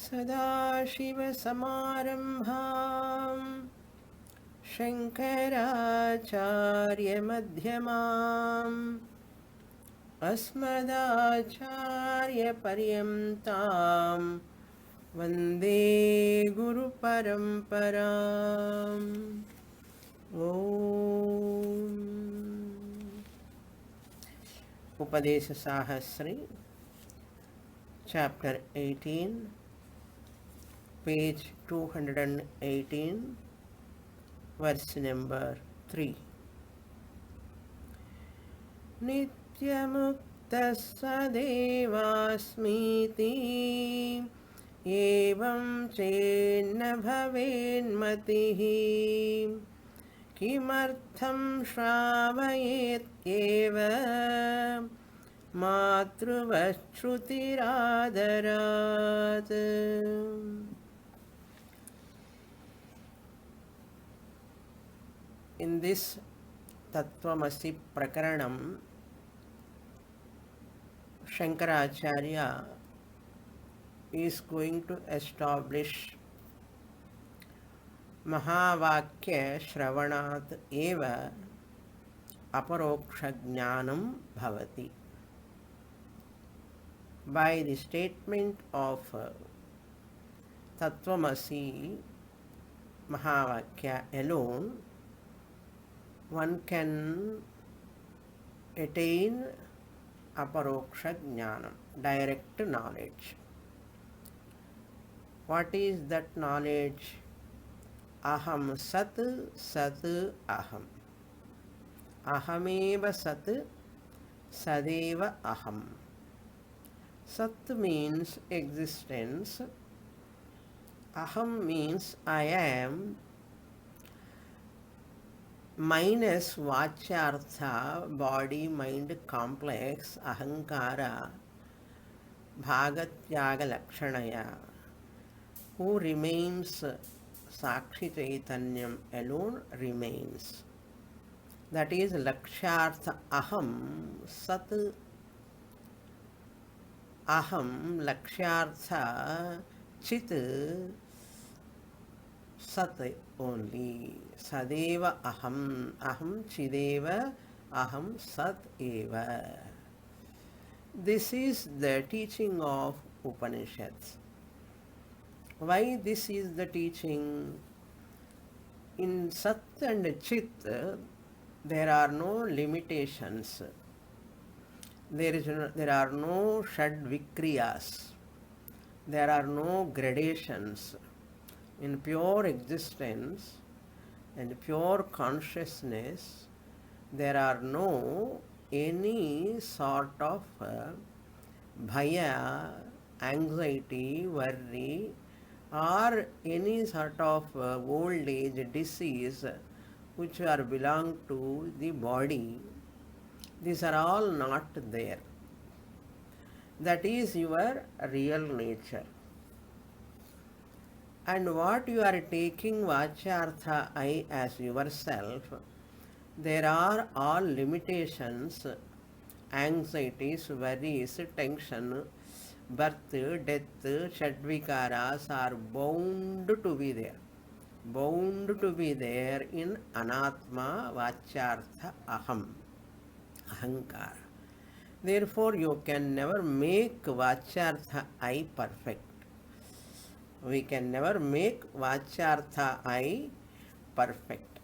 सदाशिवसमारम्भां शङ्कराचार्यमध्यमाम् अस्मदाचार्यपर्यन्तां वन्दे गुरुपरम्पराम् ॐ Upadesa Sahasri, Chapter 18, page 218, verse number 3. Nityamukta sadevasmiti evam chenna bhavenmatihi kimartham shravayet eva matruvashrutiradarat. In this Tattvamasi Prakaranam, Shankaracharya is going to establish Mahavakya Shravanat eva aparoksha jnanam bhavati. By the statement of Tattvamasi Mahavakya alone, one can attain aparoksha jnanam, direct knowledge. What is that knowledge? Aham sat, sat aham. Ahameva sat, sadeva aham. Sat means existence. Aham means I am, minus vachyartha, body mind complex, ahankara, bhagatyaga lakshanaya, who remains Sakshi Chaitanyam alone remains. That is lakshyartha aham sat. Aham lakshyartha chit sat only. Sadeva aham. Aham chideva aham sat eva. This is the teaching of Upanishads. Why this is the teaching? In Sat and Chit, there are no limitations. There are no Shad Vikriyas. There are no gradations. In pure existence and pure consciousness, there are no any sort of bhaya, anxiety, worry, or any sort of old age disease which are belong to the body. These are all not there. That is your real nature. And what you are taking vachyartha I as yourself, there are all limitations, anxieties, worries, tension, birth, death, shadvikaras are bound to be there. Bound to be there in anatma vachyartha aham, ahankara. Therefore, you can never make vachyartha I perfect. We can never make vachyartha I perfect.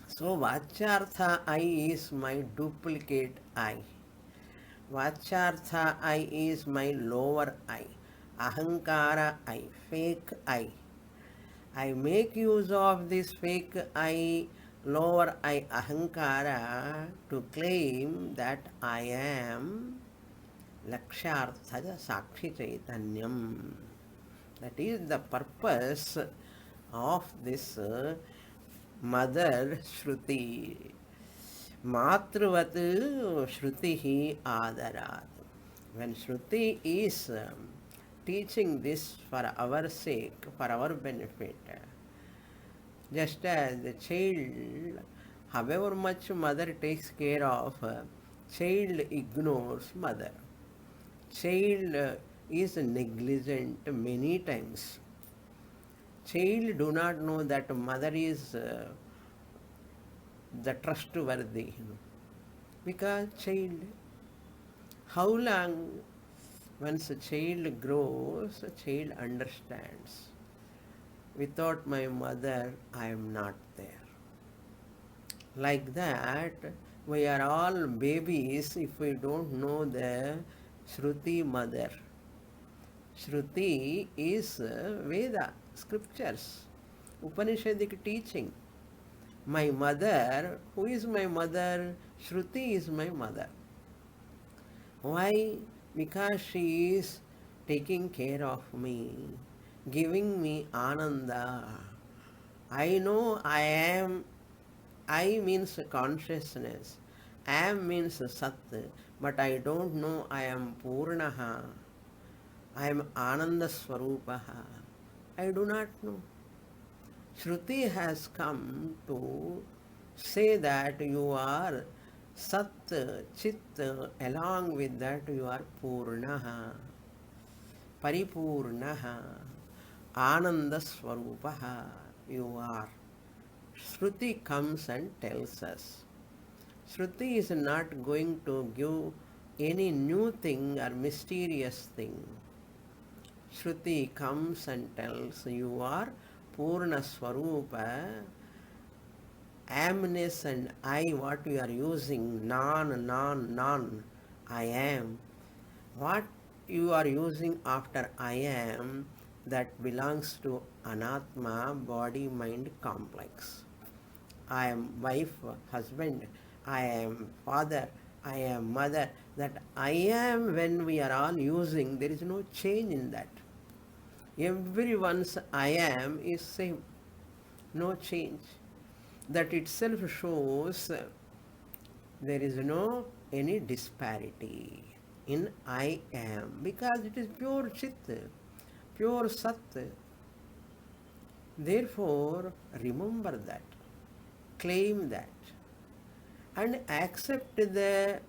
So, vachyartha I is my duplicate I. Vachyartha I is my lower I. Ahankara I, fake I. I make use of this fake I, lower I, ahankara, to claim that I am lakshyartha sakshi chaitanyam. That is the purpose of this mother Shruti. Matruvat Shrutihi Adarat. When Shruti is teaching this for our sake, for our benefit, just as the child, however much mother takes care of, child ignores mother. Child is negligent many times. Child do not know that mother is the trustworthy, because child, how long once a child grows, a child understands. Without my mother, I am not there. Like that, we are all babies if we don't know the Shruti mother. Shruti is Veda, scriptures, Upanishadic teaching. My mother, who is my mother? Shruti is my mother. Why? Because she is taking care of me, giving me ananda. I know I am, I means consciousness, am means sat, but I don't know I am Purnaha, I am Ananda Swarupaha. I do not know. Shruti has come to say that you are Sat, Chit, along with that you are Purnaha, Paripurnaha, Ananda Swarupaha, you are. Shruti comes and tells us. Shruti is not going to give any new thing or mysterious thing. Shruti comes and tells you are Purna Swarupa, amness and I, what you are using, non, I am. What you are using after I am, that belongs to Anatma, body mind complex. I am wife, husband, I am father, I am mother. That I am, when we are all using, there is no change in that. Everyone's I am is same, no change. That itself shows there is no any disparity in I am, because it is pure Chit, pure Sat. Therefore, remember that, claim that, and accept the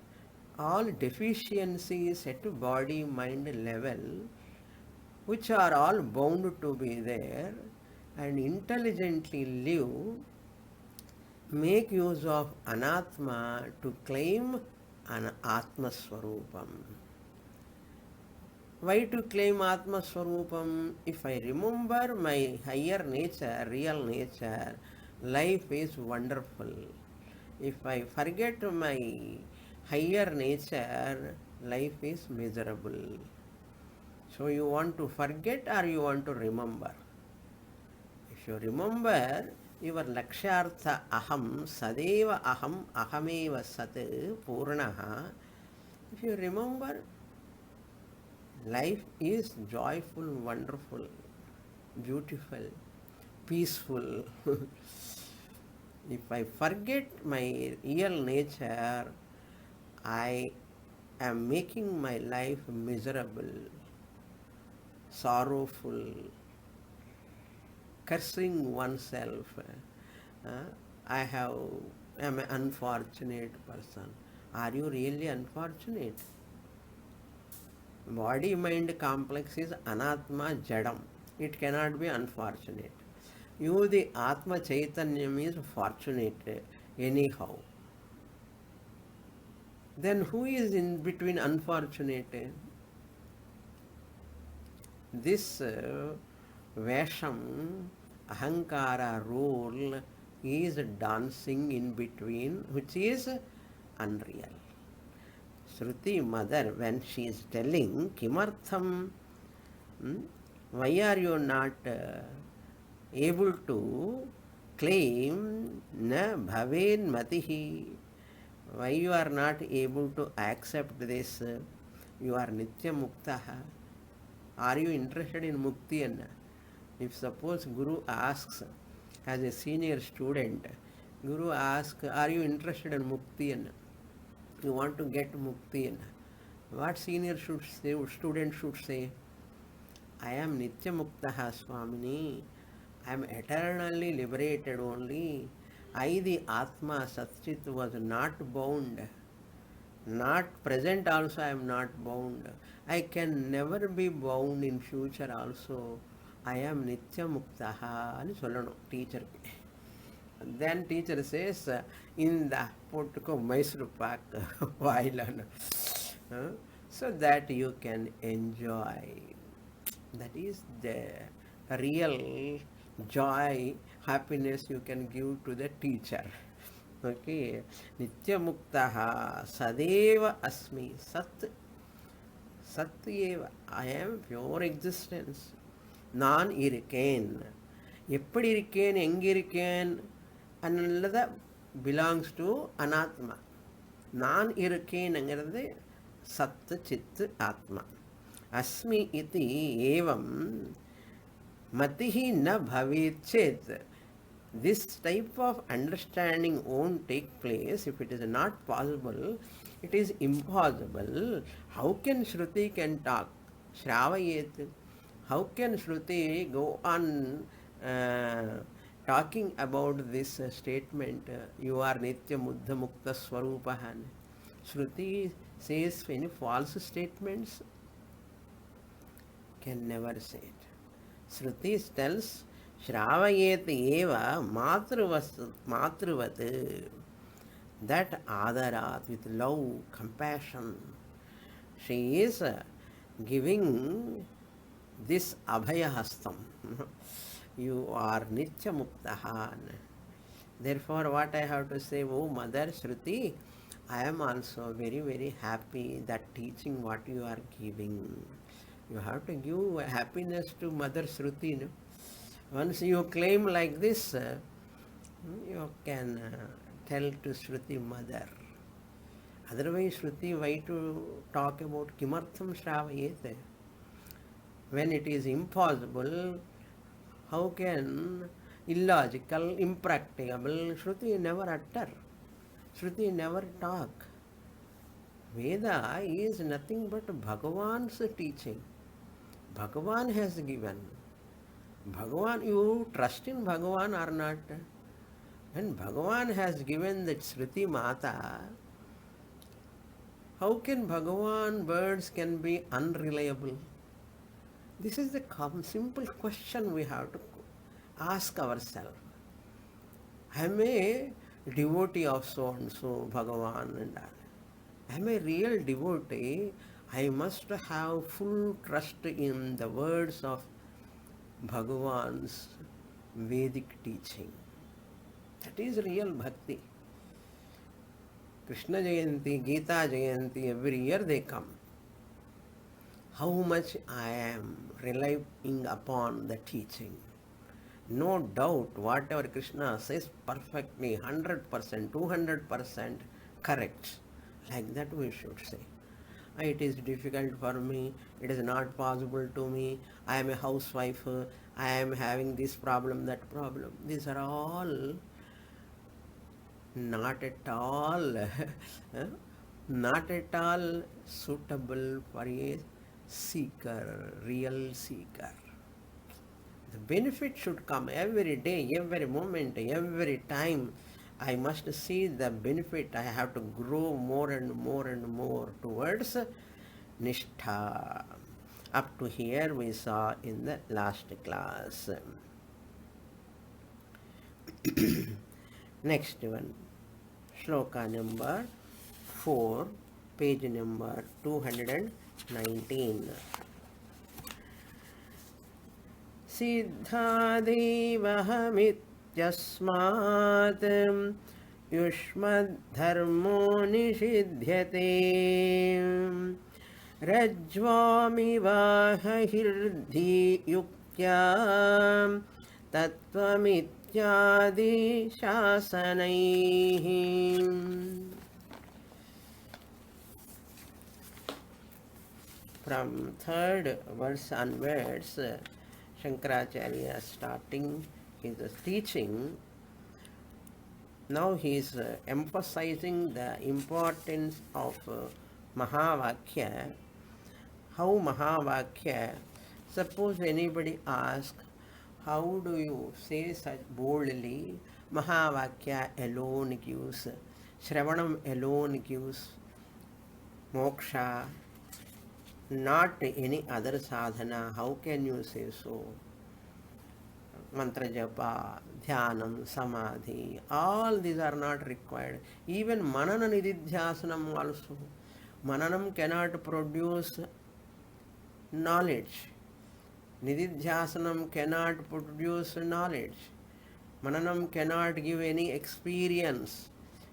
all deficiencies at body mind level, which are all bound to be there, and intelligently live. Make use of Anatma to claim an Atma Swarupam. Why to claim Atma Swarupam? If I remember my higher nature, real nature, life is wonderful. If I forget my higher nature, life is miserable. So you want to forget or you want to remember? If you remember, your lakshyartha aham, sadeva aham, ahameva sat, purnaha. If you remember, life is joyful, wonderful, beautiful, peaceful. If I forget my real nature, I am making my life miserable, sorrowful, cursing oneself. I am an unfortunate person. Are you really unfortunate? Body mind complex is anatma jadam. It cannot be unfortunate. You, the Atma Chaitanyam, is fortunate anyhow. Then who is in between unfortunate? This Vesham, Ahankara role is dancing in between, which is unreal. Shruti mother, when she is telling, Kimartham, why are you not able to claim na bhaven matihi? Why you are not able to accept this? You are nitya muktaha. Are you interested in mukti? If suppose Guru asks, as a senior student, Guru asks, are you interested in mukti? You want to get mukti? What senior student should say? I am nitya muktaha, Swamini. I am eternally liberated only. I, the Atma, Satchit, was not bound. Not present also I am not bound. I can never be bound in future also. I am Nitya Muktaha అని சொல்லணும் టీచర్కి. Then teacher says, in the potko Mysore pak vailana. So that you can enjoy. That is the real joy, happiness you can give to the teacher. Okay. Nityamuktaha sadeva asmi. Sat eva. I am pure existence. நான் இருக்கேன். எப்படி இருக்கேன், எங்கே இருக்கேன் ಅನ್ನೋದ belongs to அனாத்மா. நான் இருக்கேன்ங்கிறது சத்து சித்து ஆத்மா. அஸ்மி இது ஏவம் மதிஹி ந பவேத் சேத். This type of understanding won't take place if it is not possible. It is impossible. How can Shruti can talk? Shravayet. How can Shruti go on talking about this statement? You are Nitya Muddha Mukta Swarupahan. Shruti says any false statements? Can never say it. Shruti tells Shravayet eva matruvat, that adarat, with love, compassion. She is giving this abhaya hastam. You are Nitya Muktahan. Therefore, what I have to say, oh Mother Shruti, I am also very, very happy that teaching what you are giving. You have to give happiness to Mother Shruti. No? Once you claim like this, you can tell to Shruti Mother. Otherwise, Shruti, why to talk about Kimartham Shravayete? When it is impossible, how can illogical, impracticable, Shruti never utter. Shruti never talk. Veda is nothing but Bhagavan's teaching. Bhagavan has given. Bhagavan, you trust in Bhagavan or not? When Bhagavan has given that Shruti Mata, how can Bhagavan words can be unreliable? This is the simple question we have to ask ourselves. I am a devotee of so and so Bhagavan and all. I am a real devotee. I must have full trust in the words of Bhagavan's Vedic teaching. That is real bhakti. Krishna Jayanti, Gita Jayanti, every year they come. How much I am relying upon the teaching. No doubt, whatever Krishna says perfectly, 100%, 200% correct. Like that we should say. It is difficult for me, it is not possible to me, I am a housewife, I am having this problem, that problem. These are all not at all not at all suitable for a seeker, real seeker. The benefit should come every day, every moment, every time. I must see the benefit. I have to grow more and more and more towards Nishtha. Up to here we saw in the last class. Next one, Shloka number 4, page number 219. Siddhadevahamityasmat yushmadharmo nishidyate rajvamivahahirdi yuktya tattvamityadi shasanaihi. From third verse onwards, Shankaracharya starting his teaching. Now he is emphasizing the importance of Mahavakya. How Mahavakya? Suppose anybody asks, how do you say such boldly? Mahavakya alone gives, Shravanam alone gives moksha, not any other sadhana. How can you say so? Mantra japa, dhyanam, samadhi, all these are not required. Even manana nididhyasanam also. Mananam cannot produce knowledge. Nididhyasanam cannot produce knowledge. Mananam cannot give any experience,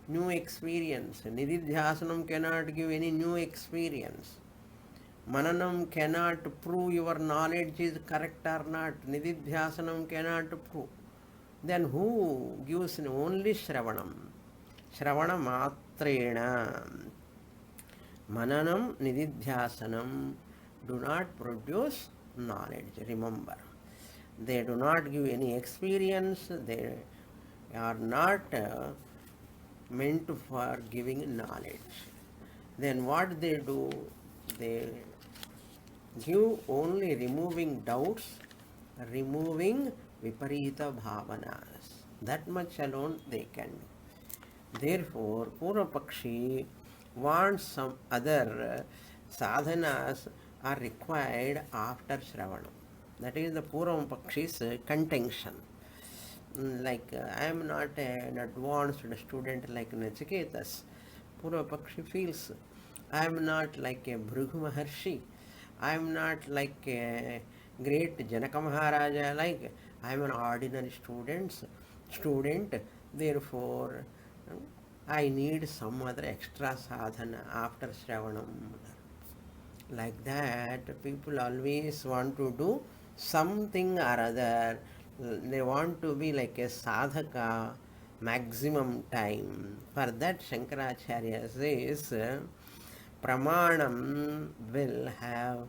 new experience. Nididhyasanam cannot give any new experience. Mananam cannot prove your knowledge is correct or not. Nididhyasanam cannot prove. Then who gives only Shravanam? Shravana matrena. Mananam, Nididhyasanam do not produce knowledge. Remember, they do not give any experience. They are not meant for giving knowledge. Then what they do? They give only removing doubts, removing viparita bhavanas. That much alone they can do. Therefore, Purvapakshi wants some other sadhanas are required after Shravanam. That is the Purvapakshi's contention. Like I am not an advanced student like Nachiketas. Purvapakshi feels I am not like a Bhrigu Maharshi. I am not like a great Janaka Maharaja. Like I am an ordinary student. Therefore, I need some other extra sadhana after Shravanam. Like that, people always want to do something or other. They want to be like a sadhaka maximum time. For that, Shankaracharya says, Pramanam will have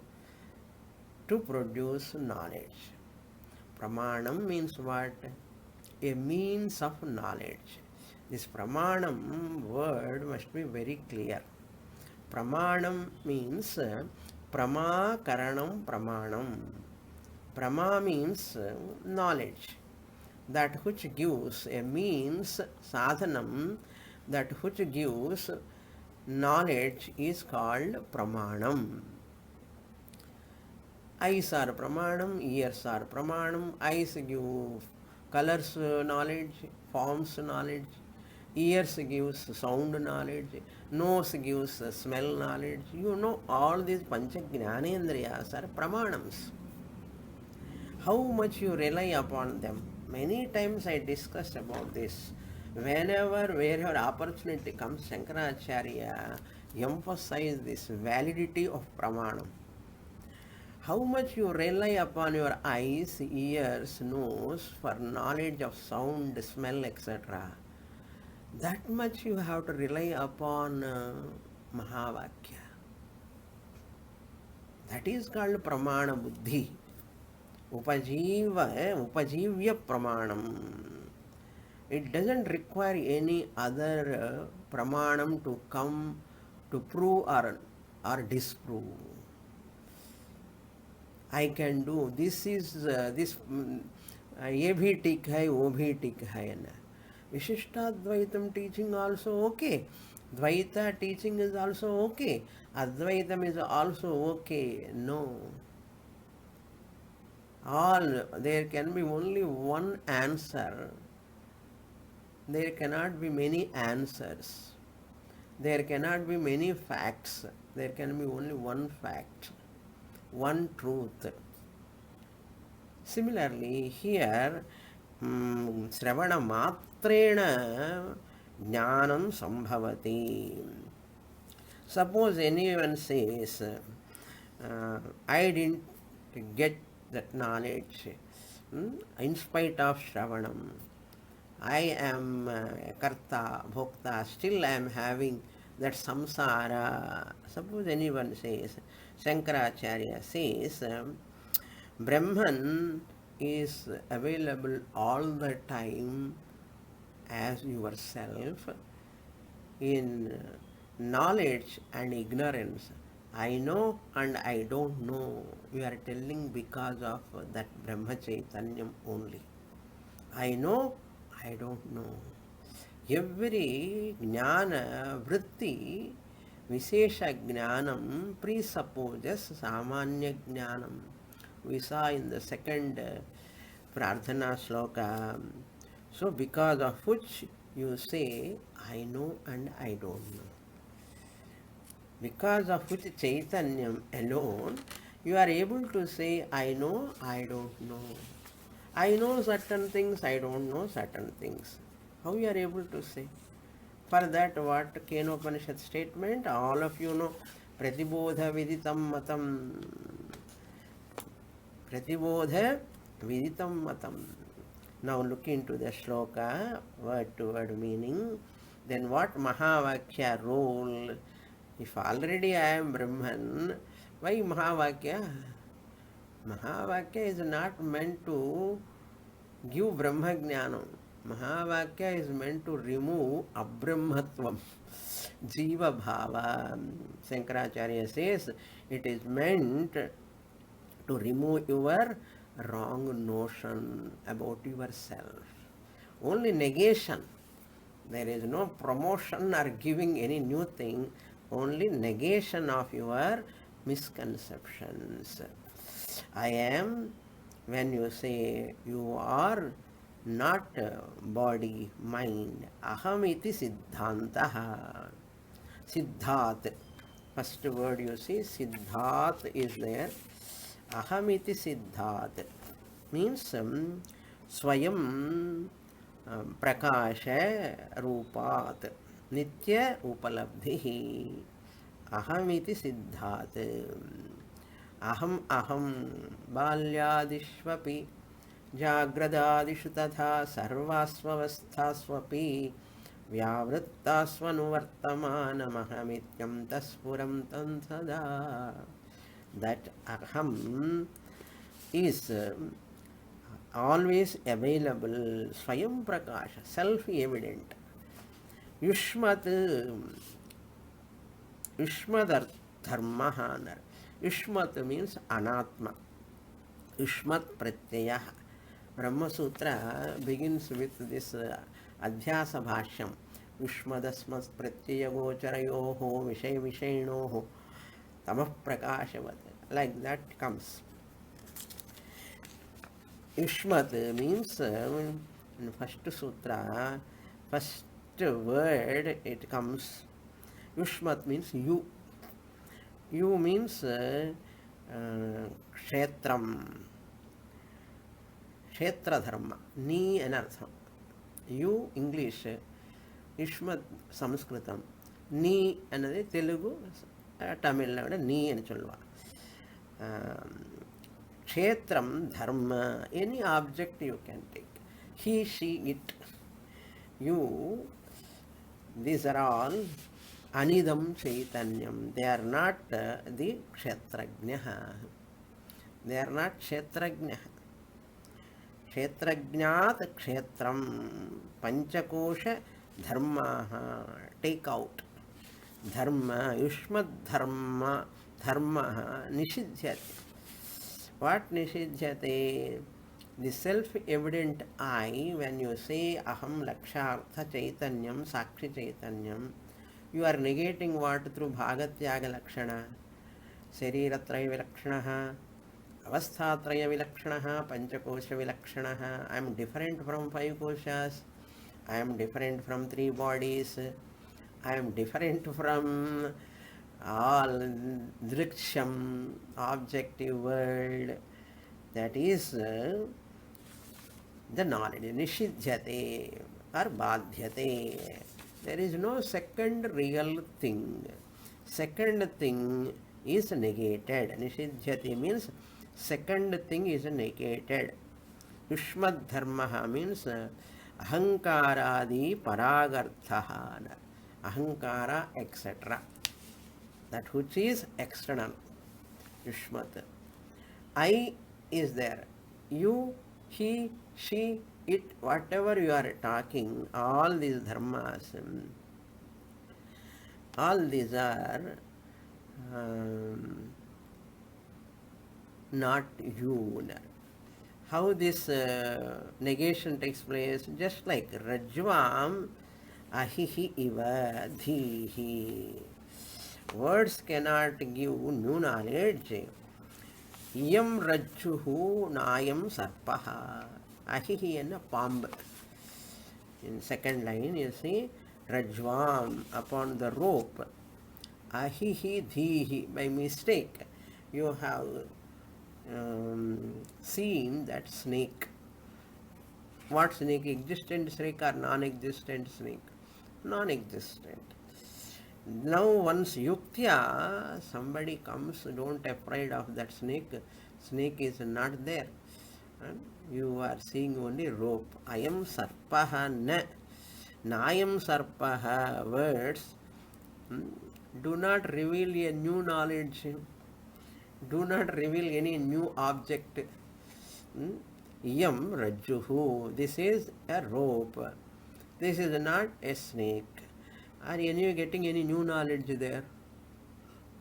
to produce knowledge. Pramanam means what? A means of knowledge. This Pramanam word must be very clear. Pramanam means Prama Karanam Pramanam. Prama means knowledge. That which gives a means, sadhanam, that which gives knowledge is called Pramanam. Eyes are Pramanam, ears are Pramanam. Eyes give colors knowledge, forms knowledge. Ears gives sound knowledge, nose gives smell knowledge. You know, all these Pancha Jnanendriyas are Pramanams. How much you rely upon them? Many times I discussed about this. Wherever opportunity comes, Shankaracharya emphasize this validity of Pramanam. How much you rely upon your eyes, ears, nose for knowledge of sound, smell, etc. That much you have to rely upon Mahavakya. That is called Pramana Buddhi. Upajivya Pramanam. It doesn't require any other Pramanam to come to prove or disprove. I can do. This is this ये भी ठीक है वो भी ठीक है ना. Vishishtadvaitam teaching also okay. Dvaita teaching is also okay. Advaitam is also okay. No. There can be only one answer. There cannot be many answers. There cannot be many facts. There can be only one fact, one truth. Similarly, here, Sravana matrena jnanam sambhavati. Suppose anyone says, I didn't get that knowledge in spite of Shravanam. I am karta, bhokta, still I am having that samsara. Suppose anyone says, Shankaracharya says, Brahman is available all the time as yourself in knowledge and ignorance. I know and I don't know. You are telling because of that Brahma Chaitanyam only. I know, I don't know. Every jnana vritti Vishesha Jnanam presupposes Samanya Jnanam. We saw in the second Prarthana Sloka. So, because of which you say, I know and I don't know. Because of which Chaitanyam alone, you are able to say, I know, I don't know. I know certain things, I don't know certain things. How you are able to say? For that, what Kenopanishad statement, all of you know, Pratibodha Viditam Matam. Pratibodha Viditam Matam. Now look into the shloka, word to word meaning. Then what Mahavakya role? If already I am Brahman, why Mahavakya? Mahavakya is not meant to give Brahma Jnanam. Mahavakya is meant to remove Abrahmatvam, Jiva Bhava. Shankaracharya says it is meant to remove your wrong notion about yourself. Only negation. There is no promotion or giving any new thing, only negation of your misconceptions. I am, when you say you are not body, mind, ahamiti siddhantaha. Siddhat. First word you see, siddhat is there. Ahamiti siddhat means swayam prakasha रूपात नित्य उपलब्धि अहमिति सिद्धात् अहम अहम बाल्यादिष्वपि जाग्रदादिषु तथा सर्वास्वस्थास्वपि व्यावृत्तास्वनुवर्तमानमहमित्यं तस्फुरं तं सदा. That aham is always available, Swayam Prakasha, self-evident. Yushmat, Yushmat Dharmahanar. Yushmat means Anatma. Yushmat Pratyaya. Brahma Sutra begins with this Adhyasa Bhashyam. Yushmadasmas Pratyaya Gocharayoho Vishay Vishainoho Tamah Prakashavat. Like that comes. Yushmat means in first sutra, first word it comes. Yushmat means you. You means kshetram, kshetra dharma, ni anartham. You English, Yushmat Sanskritam, ni another Telugu, Tamil, ni and Cholva. Kshetram, dharma, any object you can take. He, she, it, you, these are all anidam chaitanyam. They are not the kshetrajnaha. They are not kshetrajnaha. Kshetrajnat kshetram panchakosha dharmaha. Take out. Dharma, yushmad dharma, dharma nishidhyate. What nishidhyate? The self-evident I, when you say aham lakshartha chaitanyam, sakshi chaitanyam, you are negating what through bhagatyaga lakshana, sariratraya vilakshanaha, avasthatraya vilakshanaha, panchakosha vilakshanaha. I am different from 5 koshas, I am different from 3 bodies, I am different from all driksham, objective world. That is the knowledge, nishidhyate or badhyate. There is no second real thing. Second thing is negated. Nishidhyate means second thing is negated. Yushmad dharmaha means ahankaradi paragarthaha. Ahankara, etc. That which is external. Yushmat. I is there. You, he, she, it, whatever you are talking, all these dharmas, all these are not you. How this negation takes place? Just like Rajvam ahihi iva dhihi. Words cannot give new knowledge. Iyam rajjuhu nayam sarpaha. Ahihi and a palm. In second line you see rajvam, upon the rope. Ahihi dhihi, by mistake you have seen that snake. What snake? Existent snake or non-existent snake? Non-existent. Now once yuktya, somebody comes, don't afraid of that snake. Snake is not there. And you are seeing only rope. Ayam sarpaha na. Nayam sarpaha, words do not reveal a new knowledge. Do not reveal any new object. Yam rajjuhu. This is a rope. This is not a snake. Are you getting any new knowledge there?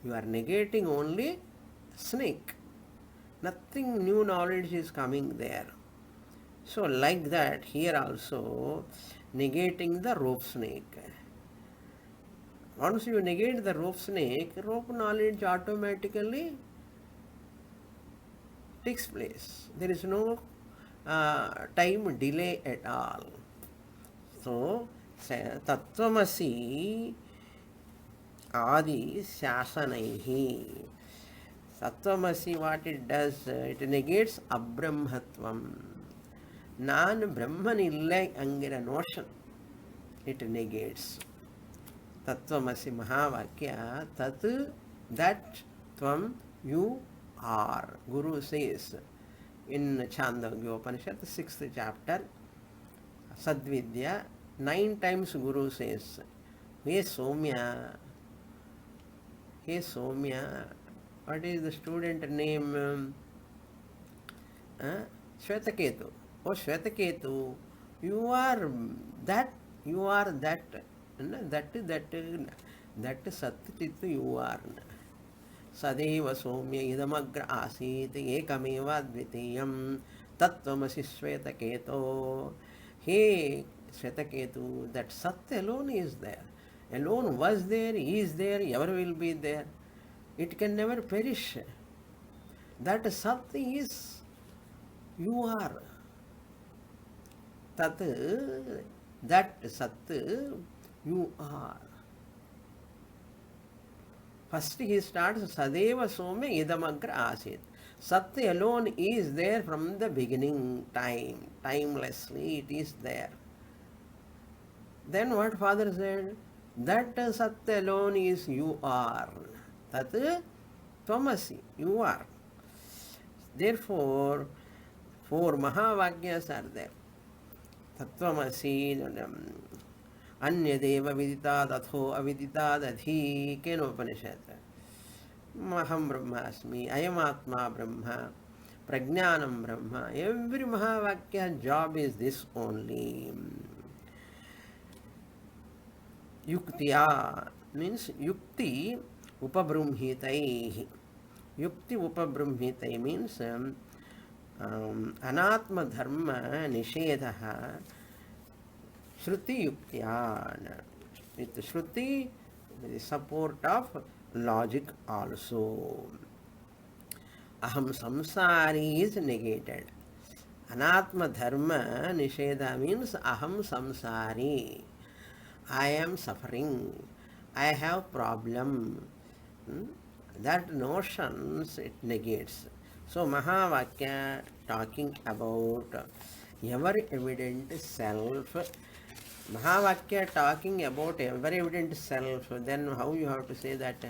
You are negating only snake. Nothing new knowledge is coming there. So like that, here also negating the rope snake. Once you negate the rope snake, rope knowledge automatically takes place. There is no time delay at all. So, Tattvamasi Adi Shasanaihi. Tattvamasi, what it does, it negates Abrahmatvam. Non-Brahman illai angira notion. It negates. Tattvamasi Mahavakya, Tat, that, Tvam, you are. Guru says in Chandogya Upanishad, 6th chapter, Sadvidya, 9 times Guru says, Hey Somya, Hey Somya, what is the student name? Shvetaketu. Oh Shvetaketu, you are that, you are that. That Satchitu you are. Sadeva Somya idamagra asiti ekameva dvitiyam tattvamasi Shvetaketu. Hey Shvetaketu, that Sat alone is there. Alone was there, is there, ever will be there. It can never perish. That Sat is, you are. Tat, that Sat, you are. First he starts Sadeva Somya idamagra asit. Sat alone is there from the beginning time. Timelessly it is there. Then what Father said? That Sat alone is you are. Tat Tvamasi, you are. Therefore, 4 Mahavakyas are there. Tattvamasi, Anyadeva vidita tatho avidita dadhi, Kenopanishad. Maham Brahmasmi, Ayam Atma Brahma, Prajnanam Brahma. Every Mahavakya job is this only. Yuktiya means Yukti Upabrumhitai. Yukti Upabrumhitai means Anatma Dharma Nishedha Shruti Yuktyan. With Shruti, with the support of logic also. Aham samsari is negated. Anatma Dharma Nishedha means Aham samsari. I am suffering. I have problem. That notions it negates. So Mahavakya talking about ever evident self. Mahavakya talking about ever evident self. Then how you have to say that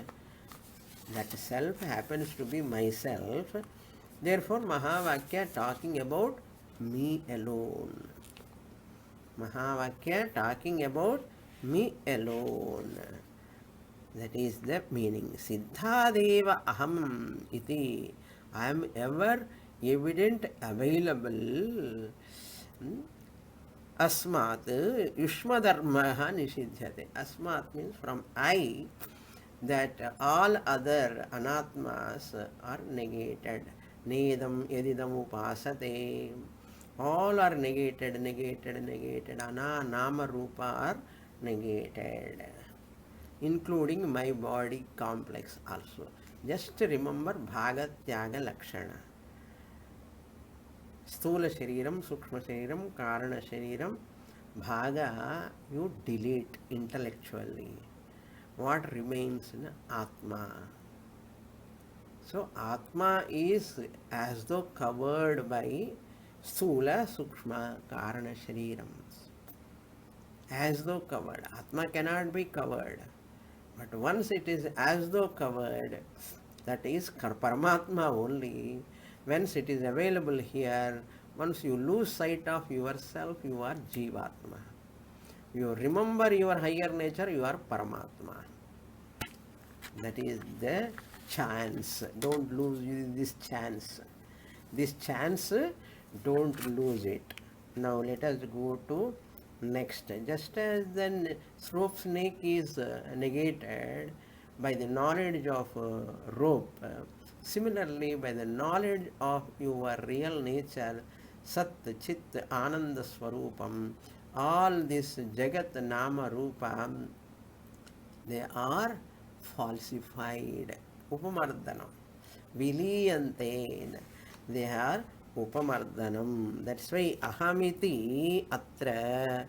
that self happens to be myself. Therefore Mahavakya talking about me alone. Mahavakya talking about me alone. That is the meaning. Siddhadeva aham iti. I am ever evident, available. Asmat yushmadharmaha nishidhyate. Asmat means from I, that all other anatmas are negated. Nedam yedidam upasate. All are negated. Ana, nama, rupa are negated. including my body complex also. Just remember Bhaga Tyaga Lakshana. Sthula Shariram, Sukshma Shariram, Karana Shariram, Bhaga you delete intellectually. What remains in Atma? So Atma is as though covered by Sthula, Sukshma, Karana Sharirams. As though covered. Atma cannot be covered. But once it is as though covered, that is Paramatma only. Once it is available here, once you lose sight of yourself, you are Jivatma. You remember your higher nature, you are Paramatma. That is the chance. Don't lose this chance. This chance, don't lose it. Now let us go to next. Just as the rope snake is negated by the knowledge of rope, similarly by the knowledge of your real nature, Sat, Chit, Ananda Swarupam, all this Jagat, Nama, Rupa, they are falsified. Upamardhanam. Viliyanten. They are upamardhanam. That's why ahamiti atra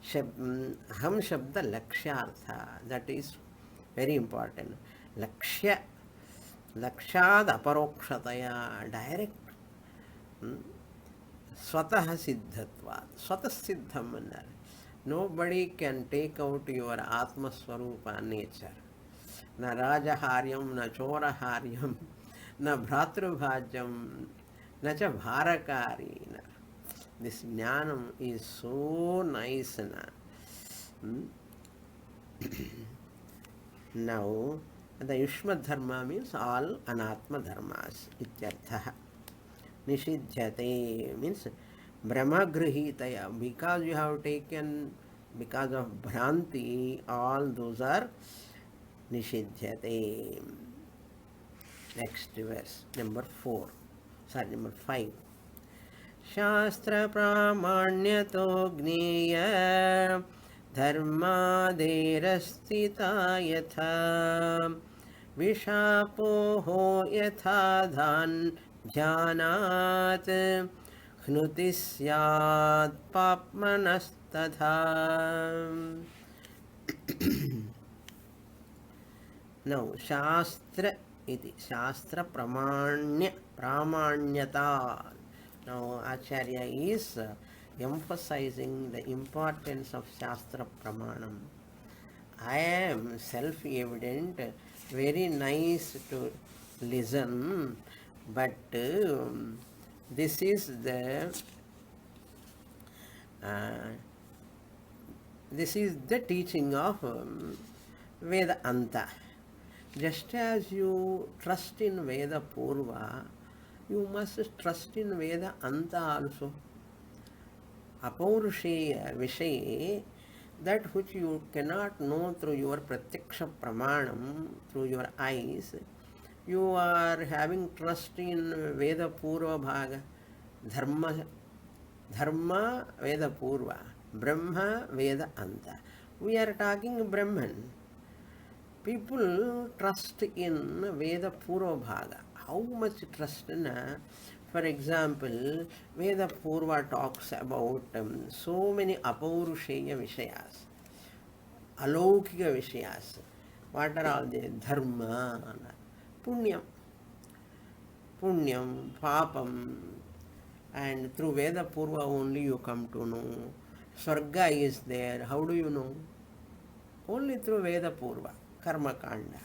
aham shabda lakshyartha. That is very important. Lakshya. Lakshad aparokshataya. Direct. Swatah siddhatvat. Swatah siddham annar. Nobody can take out your Atma Swarupa nature. Na Rajaharyam, na Choraharyam, na Bhratrubhajam, na cha Bharakari. This Jnanam is so nice. Now, the Yushma Dharma means all Anatma Dharmas. Ityartha. Nishidhyate means Brahmagrihitaya. Because you have taken, because of Bhranti, all those are Nishidhyate. Next verse, number 4. Sorry, number 5. Shastra Pramanyato Gneya Dharmaderastita Yatha Vishapoho Yatha Dhan Jhanat Khnuti Syat Papmanastadha. Now, Shastra iti. Shastra Pramanyata. Now, Acharya is emphasizing the importance of Shastra Pramanam. I am self-evident, very nice to listen, but this is the teaching of Vedanta. Just as you trust in Veda Purva, you must trust in Veda Anta also. Apaurusheya Vishaye, that which you cannot know through your Pratyaksha Pramanam, through your eyes, you are having trust in Veda Purva Bhaga, Dharma Veda Purva, Brahma Veda Anta. We are talking Brahman. People trust in Veda Purva Bhaga. How much trust in? For example, Veda Purva talks about so many Apaurusheya Vishayas, Alaukika Vishayas. What are all the Dharma, Punyam, Papam, and through Veda Purva only you come to know. Swarga is there. How do you know? Only through Veda Purva, Karma Kanda.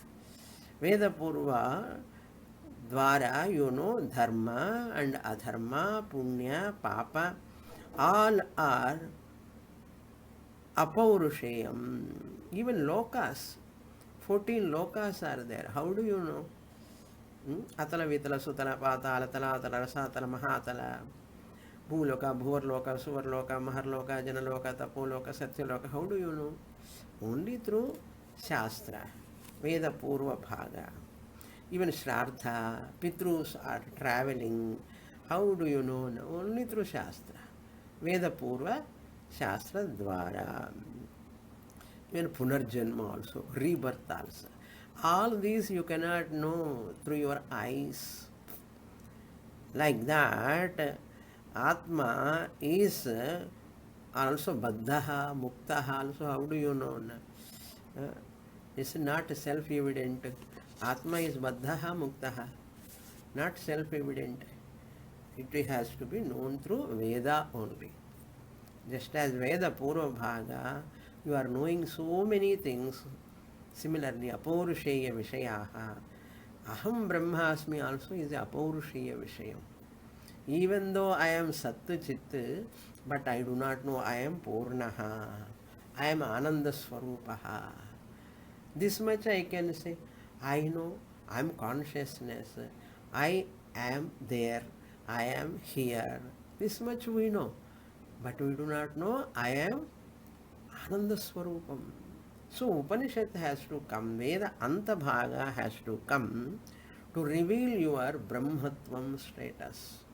Veda Purva Dwara, you know, Dharma and Adharma, Punya, Papa, all are Apaurushayam. Even Lokas, 14 Lokas are there. How do you know? Atala, Vitala, Sutala, Patala, Talatala, Rasatala, Mahatala, Bhuloka, Bhuvarloka, Suvarloka, Maharloka, Janaloka, Tapoloka, Satyaloka. How do you know? Only through Shastra, Veda Purva Bhaga. Even Shraddha, Pitrus are traveling. How do you know? Only through Shastra. Veda Purva, Shastra Dvara. Even Punarjanma also, rebirth also. All these you cannot know through your eyes. Like that, Atma is also Baddhaha, Muktaha also. How do you know? It's not self-evident. Atma is Baddhaha, Muktaha. Not self-evident. It has to be known through Veda only. Just as Veda Purva Bhaga, you are knowing so many things. Similarly, Apurusheya Vishayaha. Aham Brahmasmi also is a Apurusheya Vishayam. Even though I am Sattu Chittu, but I do not know I am Purnaha. I am Ananda Swarupaha. This much I can say. I know I am consciousness. I am there. I am here. This much we know. But we do not know I am Ananda Swarupam. So Upanishad has to come, Veda Antabhaga has to come to reveal your Brahmatvam status,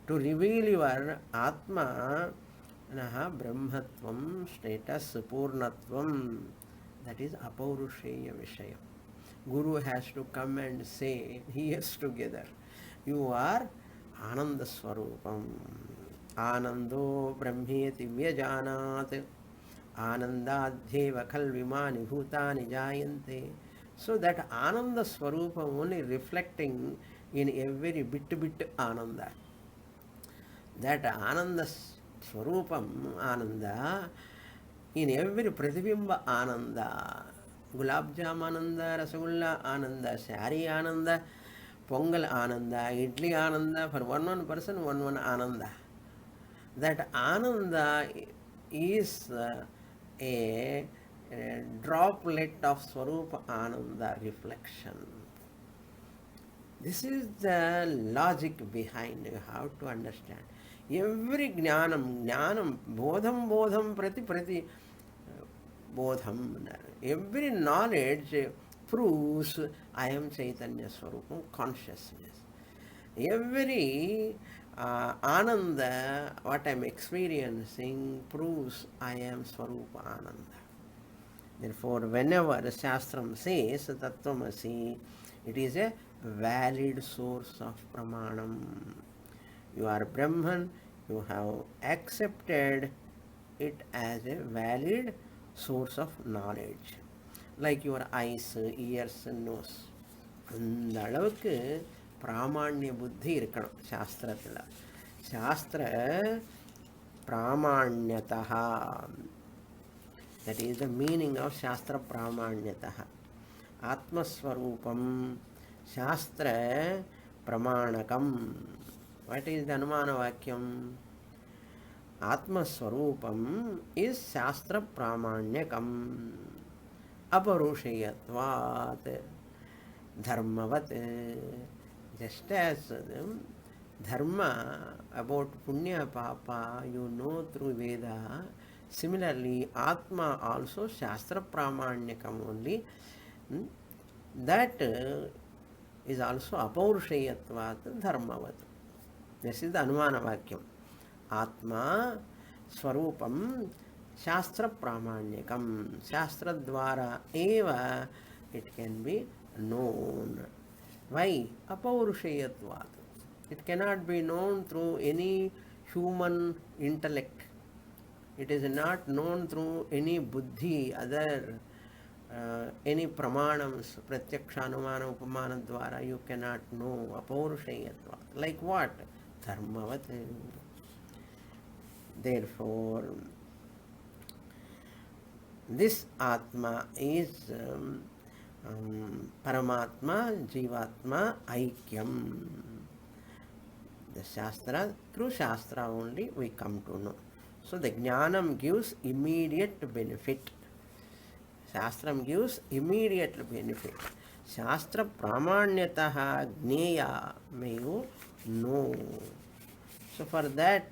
to reveal your Atma Brahmatvam status, Purnatvam, that is Apaurusheya Vishayam. Guru has to come and say, years together, you are Ananda Swarupam. Anando Brahmeti Vyajanat Anandadhyeva Khalvimani Bhutani Jayante. So that Ananda Swarupa only reflecting in every bit Ananda. That Ananda Swarupam Ananda in every Pratibimba Ananda. Gulab Jam Ananda, Rasagulla Ananda, Sari Ananda, Pongal Ananda, Idli Ananda, for one person, one Ananda. That Ananda is a droplet of Swarupa Ananda reflection. This is the logic behind. You have to understand. Every jnanam, bodham, prati, bodham. Every knowledge proves I am Chaitanya Swarupam, consciousness. Every Ananda, what I am experiencing, proves I am Swarupa Ananda. Therefore, whenever the Shastram says Tattvamasi, it is a valid source of pramanam. You are Brahman, you have accepted it as a valid source of knowledge. Like your eyes, ears, nose. அந்த அளவுக்கு பிராமாண்ய புத்தி இருக்கணும் சாஸ்திரத்தில். சாஸ்திர பிராமாண்யதா, that is the meaning of Shastra Pramanyataha. Atmaswarupam Shastra Pramanakam. What is the Anumana Vakyam? Atmaswarupam is Shastra Pramanyakam. Aparushayatvat Dharmavat. Just as Dharma about Punya Papa you know through Veda, similarly Atma also Shastra Pramanyakam only. That is also Apaurushayatvat Dharmavat. This is the Anumana Vakyam. Atma Swarupam Shastra Pramanyakam. Shastra Dvara Eva it can be known. Why? Apaurushayatvat. It cannot be known through any human intellect. It is not known through any buddhi, other any pramanams, pratyaksha, anumana, upamana dvara. You cannot know apaurushayatvat. Like what? Dharmavat. Therefore, this Atma is Paramatma, Jivatma, Aikyam. The Shastra, through Shastra only we come to know. So the Jnanam gives immediate benefit. Shastram gives immediate benefit. Shastra Pramanyataha Jneya, may you know. So for that,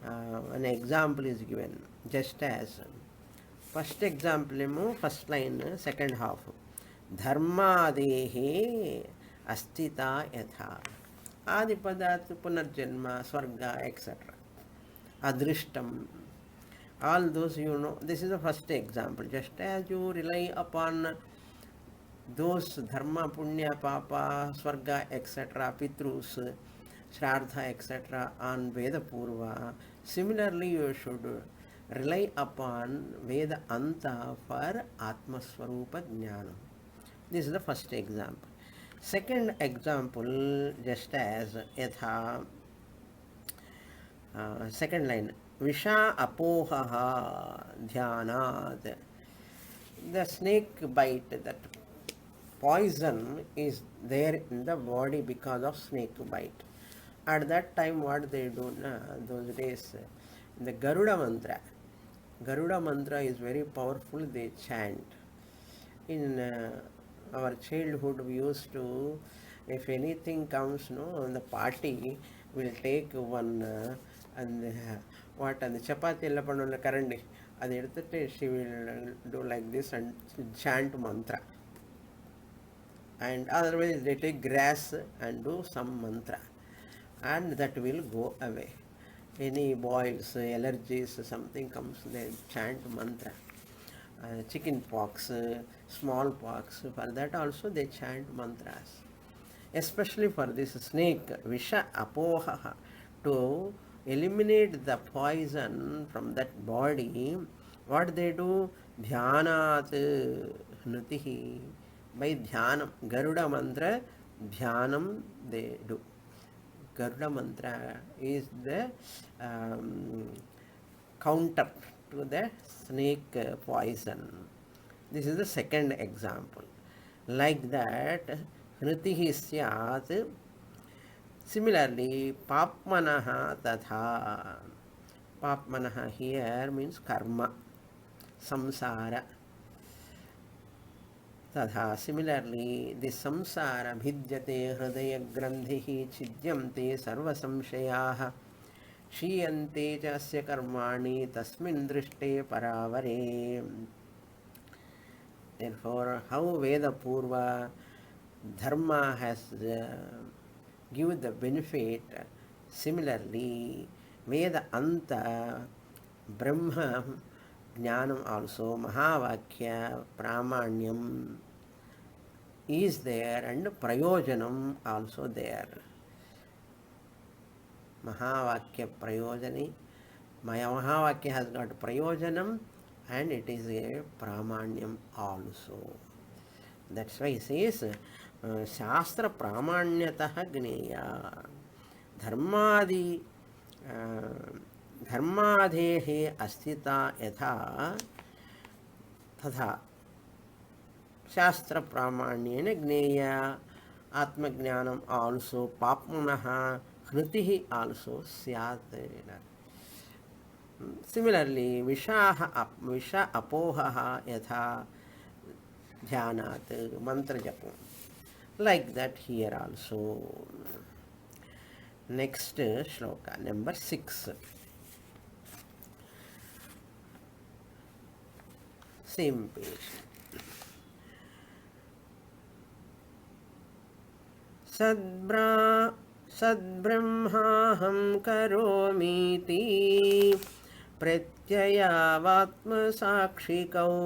an example is given. Just as first example, first line, second half. Dharmadehe astita yatha. Adipadat punarjanma, swarga, etc. Adrishtam. All those you know, this is the first example. Just as you rely upon those dharma, punya, papa, swarga, etc., pitrus, shraddha, etc., on Veda Purva, similarly you should rely upon Veda Anta for Atma Swarupa Jnana. This is the first example. Second example, just as yatha, second line, Visha apohaha dhyanad. The snake bite, that poison is there in the body because of snake bite. At that time, what they do, those days, the Garuda mantra is very powerful, they chant. In our childhood, we used to, if anything comes, no, on the party, we'll take one and what, and the chapati ella pannulla karandi, அது எடுத்துட்டு she will do like this and chant mantra. And otherwise they take grass and do some mantra, and that will go away. Any boils, allergies, something comes, they chant mantra. Chicken pox, small pox, for that also they chant mantras. Especially for this snake, Visha apoha, to eliminate the poison from that body, what they do? Dhyanat nutihi. By dhyanam, Garuda mantra, dhyanam they do. Garuda mantra is the counter to the snake poison. This is the second example. Like that, hritihi syat. Similarly, papmanaha tatha. Papmanaha here means karma, samsara. तथा similarly, the samsara bhidyate hridaya grandhihi chidyamte sarva samshayaha shiyante jasya karmani tasmin drishte paravare. Therefore, how Veda Purva Dharma has given the benefit, similarly Veda Anta Brahma Jnanam also, Mahavakya Pramanyam is there, and Prayojanam also there. Mahavakya Prayojani. Mahavakya has got Prayojanam and it is a Pramanyam also. That's why he says, Shastra Pramanyataha Gneya. Dharmadi Dharmadhehe Astita Yatha Tatha Shastra Pramanyena Gneya. Atma Jnanam also, Papmanaha Hritihi also Syat. Similarly, Visha apohaha yatha dhyanat, mantra japam. Like that here also. Next shloka, number 6. Same page. Sadbrahmaham karomiti pratyayavaatmasakshikau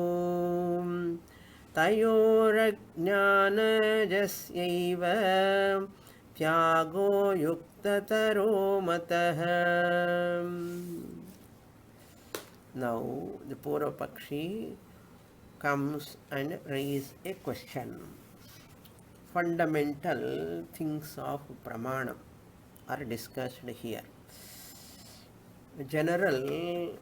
tayorajnanajasyaiva tyago yuktataro matah. Now the Purvapakshi comes and raises a question. Fundamental things of Pramanam are discussed here. General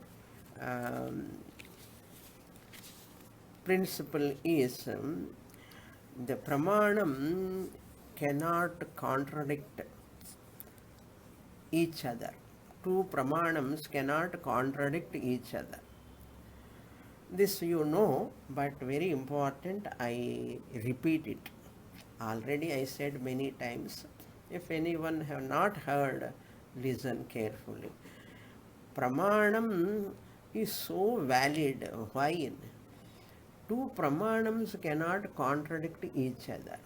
principle is the Pramanam cannot contradict each other. Two Pramanams cannot contradict each other. This you know, but very important, I repeat it. Already I said many times. If anyone have not heard, listen carefully. Pramanam is so valid. Why? Two Pramanams cannot contradict each other.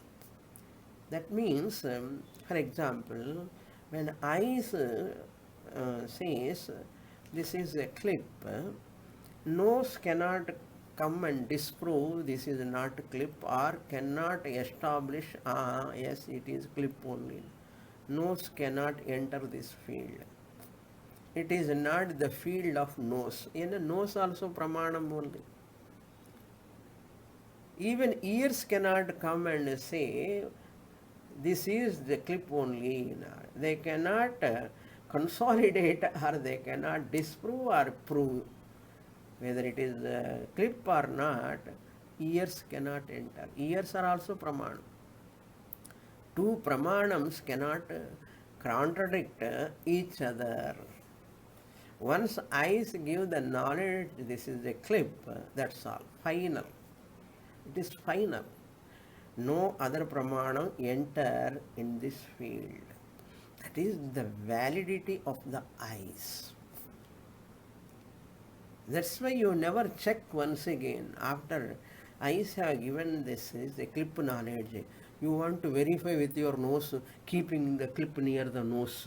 That means, for example, when I says this is a clip, Nose cannot come and disprove this is not clip, or cannot establish, yes, it is clip only. Nose cannot enter this field. It is not the field of nose. In a nose also pramanam only. Even ears cannot come and say this is the clip only. They cannot consolidate, or they cannot disprove or prove whether it is a clip or not. Ears cannot enter. Ears are also pramanam. Two pramanams cannot contradict each other. Once eyes give the knowledge this is a clip, that's all. Final. It is final. No other pramanam enter in this field. That is the validity of the eyes. That's why you never check once again after eyes have given this is a clip knowledge. You want to verify with your nose, keeping the clip near the nose.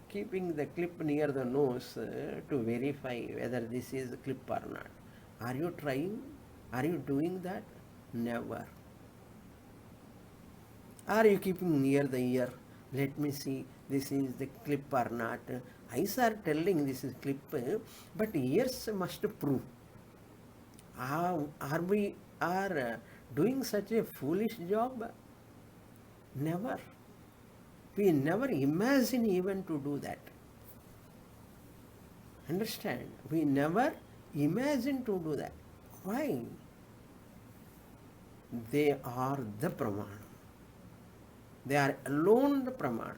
Keeping the clip near the nose to verify whether this is a clip or not. Are you trying? Are you doing that? Never. Are you keeping near the ear? Let me see, this is the clip or not. Eyes are telling this is clip, but ears must prove. Are we doing such a foolish job? Never. We never imagine even to do that. Understand? We never imagine to do that. Why? They are the pramanam. They are alone the pramanam.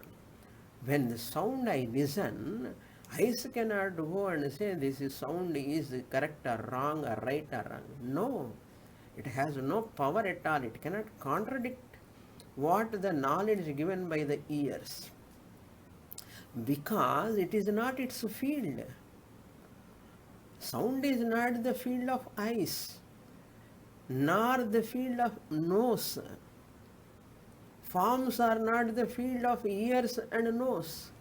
When the sound I listen, eyes cannot go and say this is sound is correct or wrong or right or wrong. No. It has no power at all. It cannot contradict what the knowledge given by the ears, because it is not its field. Sound is not the field of eyes, nor the field of nose. Forms are not the field of ears and nose.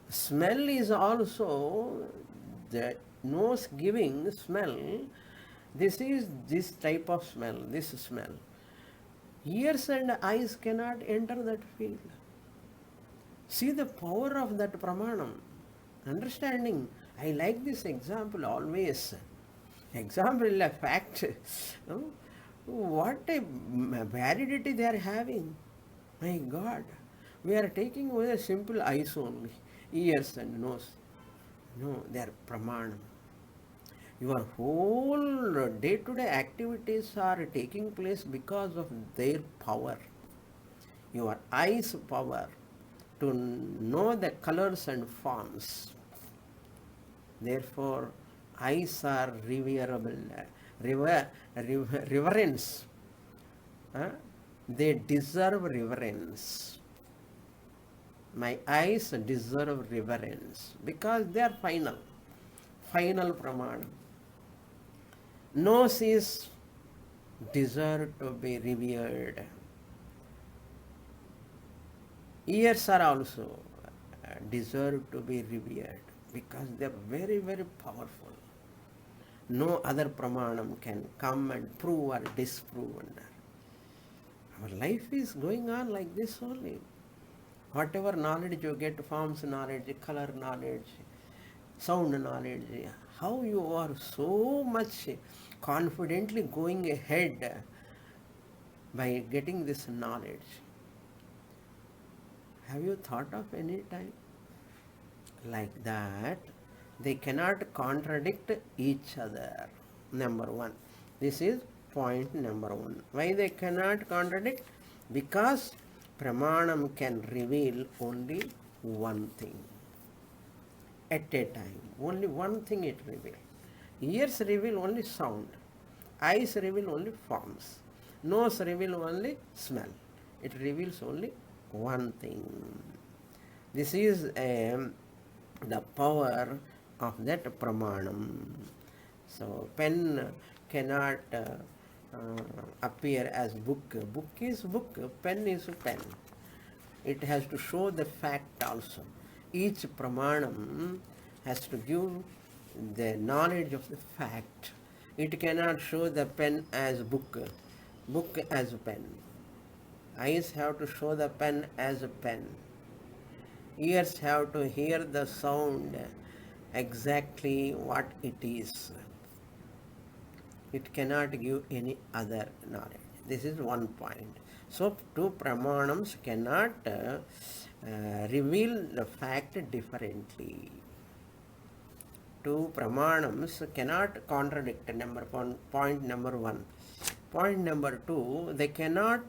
Smell is also the nose giving smell. This is this type of smell, this smell. Ears and eyes cannot enter that field. See the power of that pramanam. Understanding. I like this example always. Example, a fact. What a validity they are having. My God. We are taking away the simple eyes only. Ears and nose. No, they are pramanam. Your whole day-to-day activities are taking place because of their power. Your eyes' power to know the colors and forms. Therefore, eyes are reverence. They deserve reverence. My eyes deserve reverence because they are final. Final pramanam. Nose is deserved to be revered. Ears are also deserved to be revered because they are very, very powerful. No other pramanam can come and prove or disprove. Our life is going on like this only. Whatever knowledge you get, forms knowledge, color knowledge, sound knowledge, how you are so much confidently going ahead by getting this knowledge. Have you thought of any time? Like that, they cannot contradict each other. Number one. This is point number one. Why they cannot contradict? Because pramanam can reveal only one thing at a time. Only one thing it reveals. Ears reveal only sound. Eyes reveal only forms. Nose reveal only smell. It reveals only one thing. This is the power of that pramanam. So pen cannot appear as book. Book is book. Pen is pen. It has to show the fact also. Each pramanam has to give the knowledge of the fact. It cannot show the pen as book, book as pen. Eyes have to show the pen as a pen. Ears have to hear the sound exactly what it is. It cannot give any other knowledge. This is one point. So, two pramanams cannot reveal the fact differently. Two pramanams cannot contradict. Point number one. Point number two, they cannot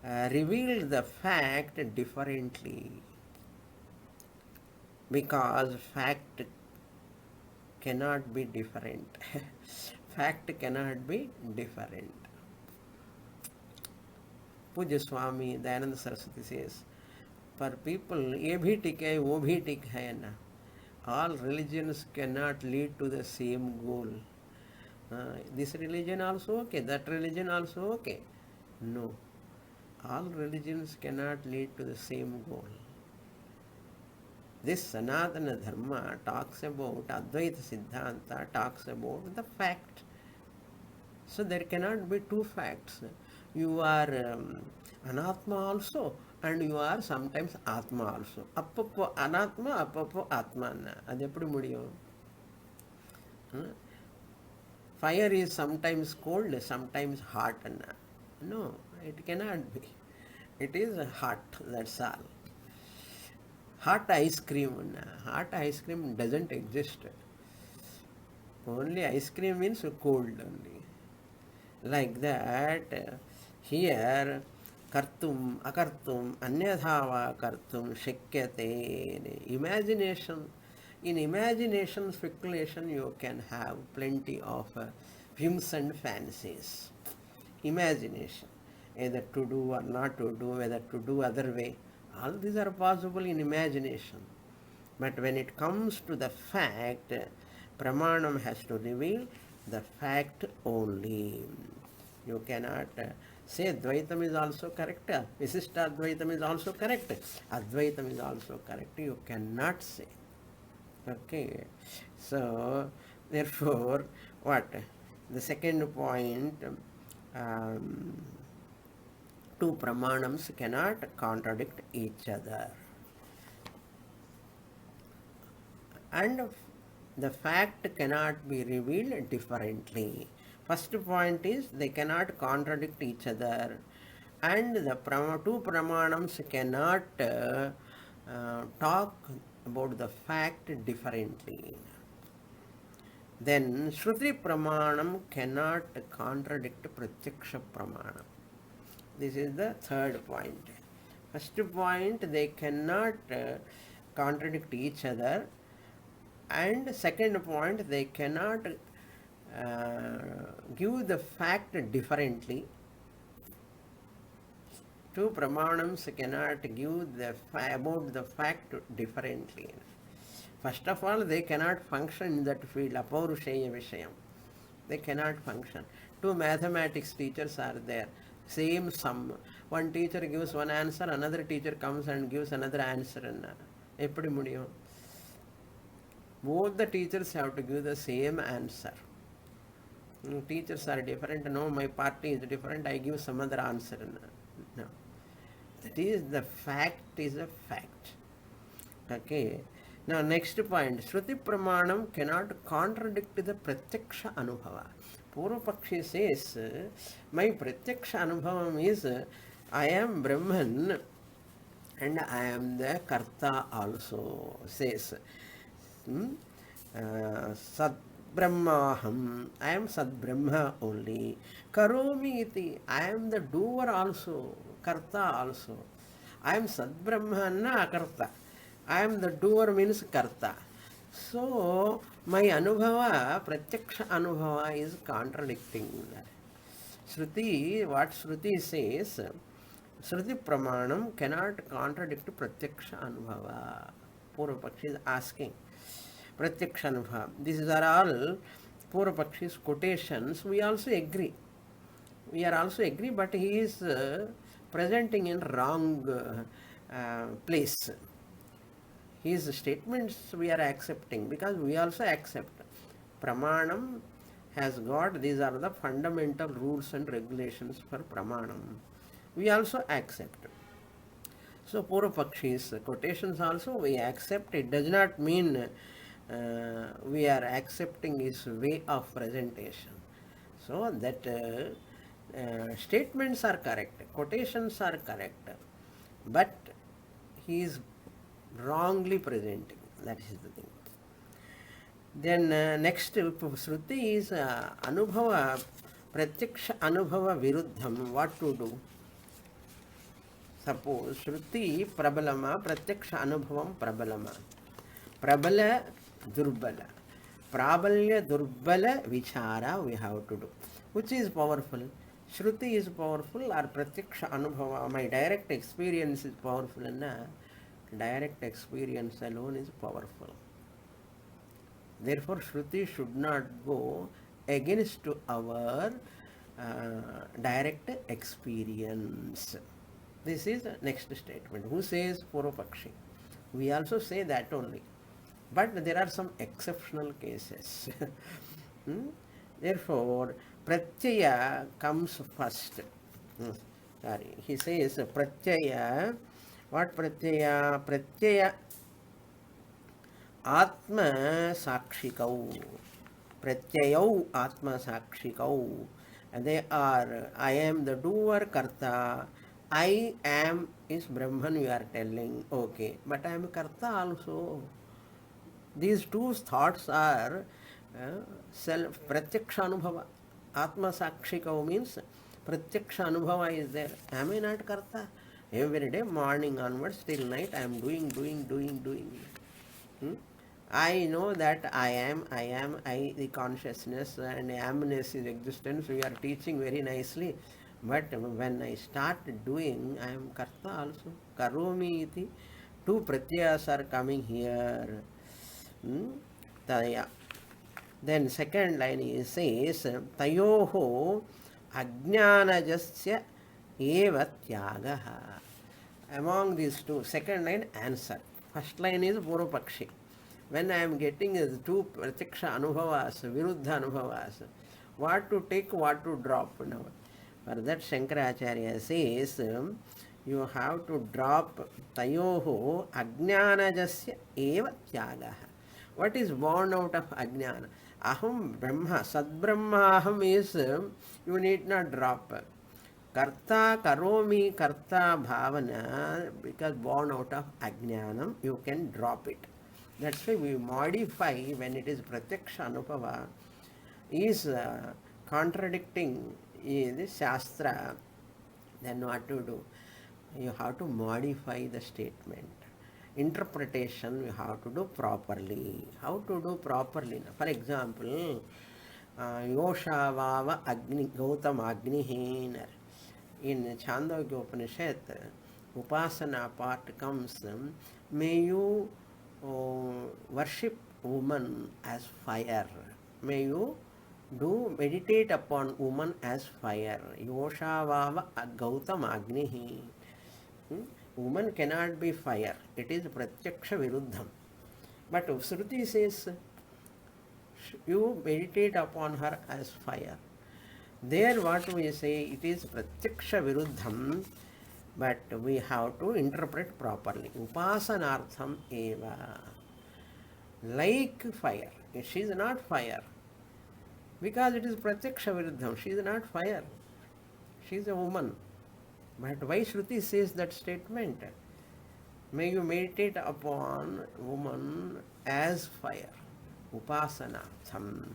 reveal the fact differently, because fact cannot be different. Fact cannot be different. Puja Swami Dayananda Saraswati says, for people, ye bhi tik hai, wo bhi tik hai na. All religions cannot lead to the same goal. This religion also okay, that religion also okay. No. All religions cannot lead to the same goal. This Sanatana Dharma talks about, Advaita Siddhanta talks about the fact. So there cannot be two facts. You are Anatma also, and you are sometimes Atma also. Appappo Anatma, appappo Atma. Adu eppudu mudiyum? Fire is sometimes cold, sometimes hot. No, it cannot be. It is hot, that's all. Hot ice cream. Hot ice cream doesn't exist. Only ice cream means cold only. Like that, here, kartum, akartum, anyadhava kartum, shakyate. Imagination. In imagination, speculation, you can have plenty of whims and fancies. Imagination, either to do or not to do, whether to do other way. All these are possible in imagination. But when it comes to the fact, pramanam has to reveal the fact only. You cannot say Dvaitam is also correct, Visishta Advaitam is also correct, Advaitam is also correct. You cannot say. Okay. So, therefore, what? The second point, two pramanams cannot contradict each other. And the fact cannot be revealed differently. First point is they cannot contradict each other, and the two pramanams cannot talk about the fact differently. Then Shruti pramanam cannot contradict Pratyaksha pramanam. This is the third point. First point, they cannot contradict each other, and second point, they cannot give the fact differently. Two pramanams cannot give about the fact differently. First of all, they cannot function in that field, apaurushaya vishayam. They cannot function. Two mathematics teachers are there, same sum. One teacher gives one answer, another teacher comes and gives another answer. Eppadi mudiyum? Both the teachers have to give the same answer. Teachers are different. No, my party is different. I give some other answer. No. That is the fact is a fact. Okay. Now next point. Shruti pramanam cannot contradict the pratyaksha anubhava. Purva Pakshi says, my pratyaksha anubhavam is, I am Brahman and I am the Karta also, says. Sat Brahmaham, I am Sat Brahma only. Karomi iti, I am the doer also, Karta also. I am Sat Brahma na Karta. I am the doer means Karta. So, my Anubhava, Pratyaksha Anubhava is contradicting. Shruti, what Shruti says, Shruti Pramanam cannot contradict Pratyaksha Anubhava. Purva Pakshi is asking. Pratyaksha Anubhava. These are all Purva Pakshi's quotations. We also agree. We are also agree, but he is presenting in wrong place. His statements we are accepting because we also accept. Pramanam has got, these are the fundamental rules and regulations for Pramanam. We also accept. So Purvapakshi's quotations also we accept. It does not mean we are accepting his way of presentation. So that statements are correct, quotations are correct, but he is wrongly presenting. That is the thing. Then next, Shruti is Anubhava, Pratyaksha Anubhava Viruddham. What to do? Suppose Shruti Prabalama, Pratyaksha Anubhavam Prabalama. Prabala Durbala. Prabalya Durbala Vichara we have to do. Which is powerful? Shruti is powerful or Pratyaksha Anubhava? My direct experience is powerful. Direct experience alone is powerful. Therefore, Shruti should not go against our direct experience. This is the next statement. Who says Purvapakshi? We also say that only. But there are some exceptional cases. Therefore, Pratyaya comes first. Sorry, he says Pratyaya. What Pratyaya? Pratyaya Atma Sakshikau. Pratyayau Atma Sakshikau. And they are, I am the doer Karta. I am is Brahman, you are telling. Okay, but I am Karta also. These two thoughts are self Pratyaksha Anubhava. Atma Sakshikau means Pratyaksha Anubhava is there. Am I not Karta? Every day, morning onwards till night, I am doing. I know that I am, the consciousness and amness is existence. We are teaching very nicely. But when I start doing, I am Karta also. Karomi iti. Two pratyas are coming here. Taya. Then second line is says, Tayoho ajnanajasya eva tyagaha. Among these two, second line answer. First line is Purvapakshi. When I am getting two Pratyaksha Anubhavas, Viruddha Anubhavas, what to take, what to drop now. For that Shankaracharya says, you have to drop Tayoho Ajnanajasya eva tyagaha. What is born out of Ajnana? Aham Brahma, Sadbrahma Aham is, you need not drop. Karta Karomi Karta Bhavana, because born out of Ajnanam, you can drop it. That's why we modify when it is Pratyaksha Anubhava, is contradicting the Shastra, then what to do? You have to modify the statement. Interpretation you have to do properly. How to do properly? For example, Yoshavava Agni Gautam Agnihin. In Chandogya Upanishad, Upasana part comes, may you worship woman as fire. May you meditate upon woman as fire. Yoshavava Gautam Agnihi. Woman cannot be fire. It is Pratyaksha Viruddham. But Shruti says, you meditate upon her as fire. There what we say, it is Pratyaksha Viruddham, but we have to interpret properly. Upasanartham eva. Like fire. She is not fire. Because it is Pratyaksha Viruddham. She is not fire. She is a woman. But why Shruti says that statement? May you meditate upon woman as fire. Upasanartham.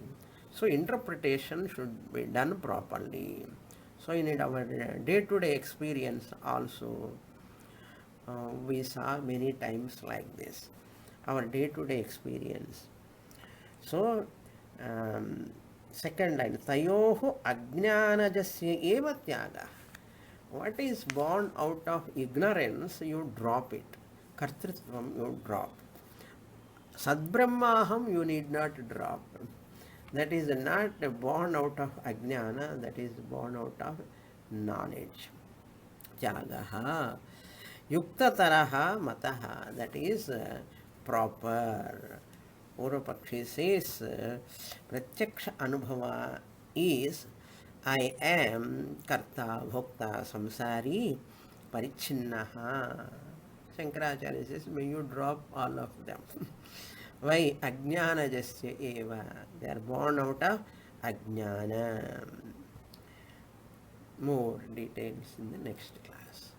So interpretation should be done properly. So in our day-to-day experience also, we saw many times like this. Our day-to-day experience. So, second line, Tayoho Ajnanajasya eva tyaga. What is born out of ignorance, you drop it. Kartritvam, you drop. Sadbrahmaham, you need not drop. That is not born out of ajnana, that is born out of knowledge. Tyagaha. Yuktataraha mataha, that is proper. Purvapakshi says Pratyaksha Anubhava is I am Karta, Bhokta, Samsari, Parichinnaha. Shankaracharya says, may you drop all of them. Why? Ajnana Jasya Eva. They are born out of Ajnana. More details in the next class.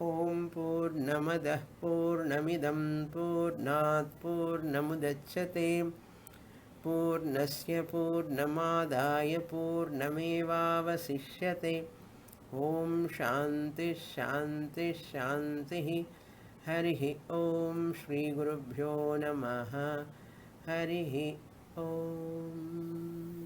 Om Purnamadah Purnamidam Purnat Purnamudachyate Purnasya Purnamadaya Purnamevavasishyate. Om Shanti Shanti Shanti. Harihi Om Shri Gurubhyo Namaha. Harihi Om.